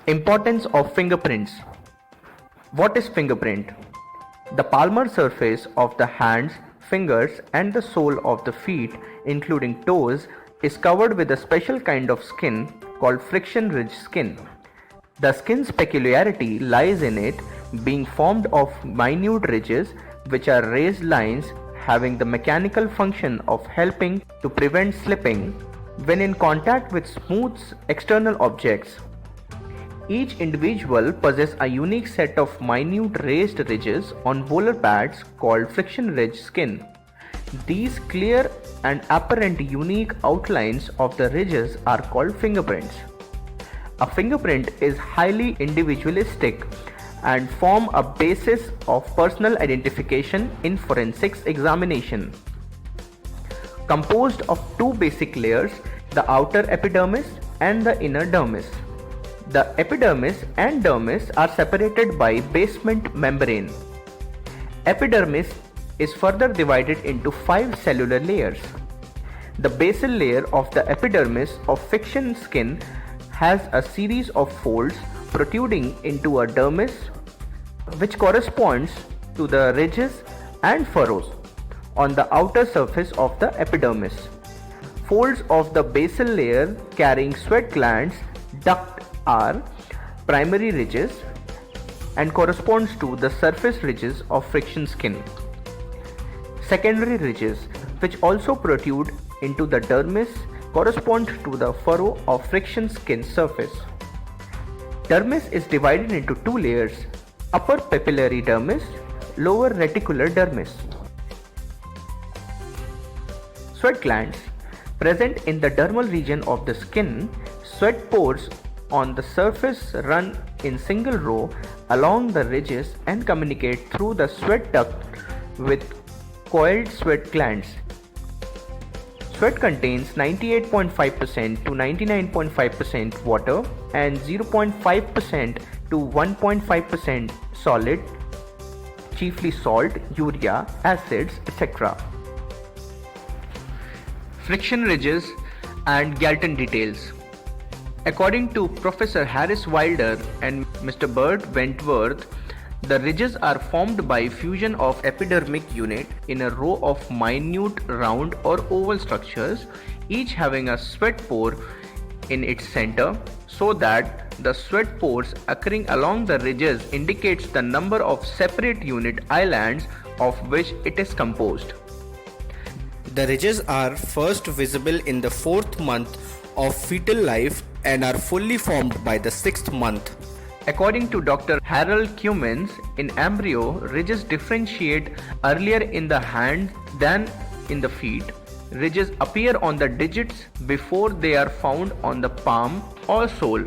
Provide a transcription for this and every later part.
Importance of fingerprints. What is fingerprint? The palmar surface of the hands, fingers, and the sole of the feet, including toes, is covered with a special kind of skin called friction ridge skin. The skin's peculiarity lies in it being formed of minute ridges, which are raised lines having the mechanical function of helping to prevent slipping when in contact with smooth external objects. Each individual possesses a unique set of minute raised ridges on volar pads called friction ridge skin. These clear and apparent unique outlines of the ridges are called fingerprints. A fingerprint is highly individualistic and form a basis of personal identification in forensics examination. Composed of two basic layers, the outer epidermis and the inner dermis. The epidermis and dermis are separated by basement membrane. Epidermis is further divided into 5 cellular layers. The basal layer of the epidermis of friction skin has a series of folds protruding into a dermis which corresponds to the ridges and furrows on the outer surface of the epidermis. Folds of the basal layer carrying sweat glands duct are primary ridges and corresponds to the surface ridges of friction skin. Secondary ridges, which also protrude into the dermis, correspond to the furrow of friction skin surface. Dermis is divided into 2 layers, upper papillary dermis, lower reticular dermis. Sweat glands present in the dermal region of the skin. Sweat pores on the surface run in single row along the ridges and communicate through the sweat duct with coiled sweat glands. Sweat contains 98.5% to 99.5% water and 0.5% to 1.5% solid, chiefly salt, urea, acids, etc. Friction ridges and Galton details. According to Professor Harris Wilder and Mr. Bert Wentworth, the ridges are formed by fusion of epidermic unit in a row of minute round or oval structures, each having a sweat pore in its center, so that the sweat pores occurring along the ridges indicates the number of separate unit islands of which it is composed. The ridges are first visible in the 4th month of fetal life and are fully formed by the 6th month. According to Dr. Harold Cummins, in embryo, ridges differentiate earlier in the hand than in the feet. Ridges appear on the digits before they are found on the palm or sole.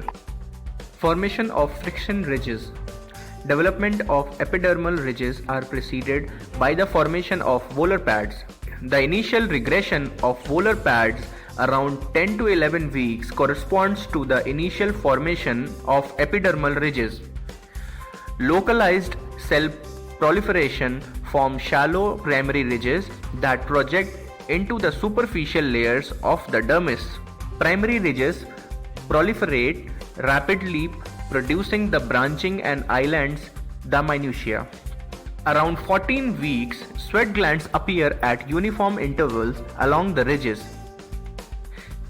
Formation of friction ridges. Development of epidermal ridges are preceded by the formation of volar pads. The initial regression of volar pads around 10 to 11 weeks corresponds to the initial formation of epidermal ridges. Localized cell proliferation forms shallow primary ridges that project into the superficial layers of the dermis. Primary ridges proliferate rapidly, producing the branching and islands, the minutiae. Around 14 weeks, sweat glands appear at uniform intervals along the ridges.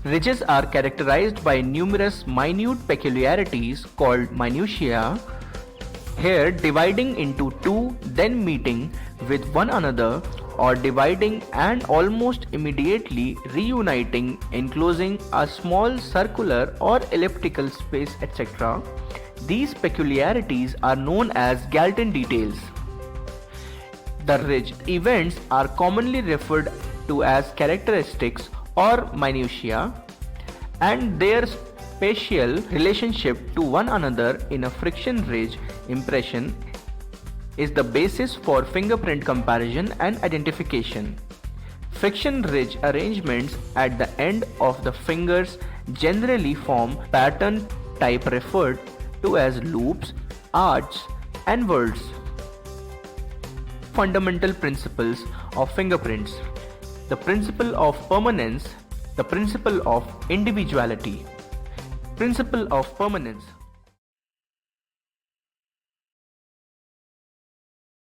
Ridges are characterized by numerous minute peculiarities called minutiae, here dividing into 2, then meeting with one another, or dividing and almost immediately reuniting, enclosing a small circular or elliptical space, etc. These peculiarities are known as Galton details. The ridge events are commonly referred to as characteristics or minutiae, and their spatial relationship to one another in a friction ridge impression is the basis for fingerprint comparison and identification. Friction ridge arrangements at the end of the fingers generally form pattern type referred to as loops, arcs, and whorls. Fundamental principles of fingerprints: the principle of permanence, the principle of individuality. Principle of permanence.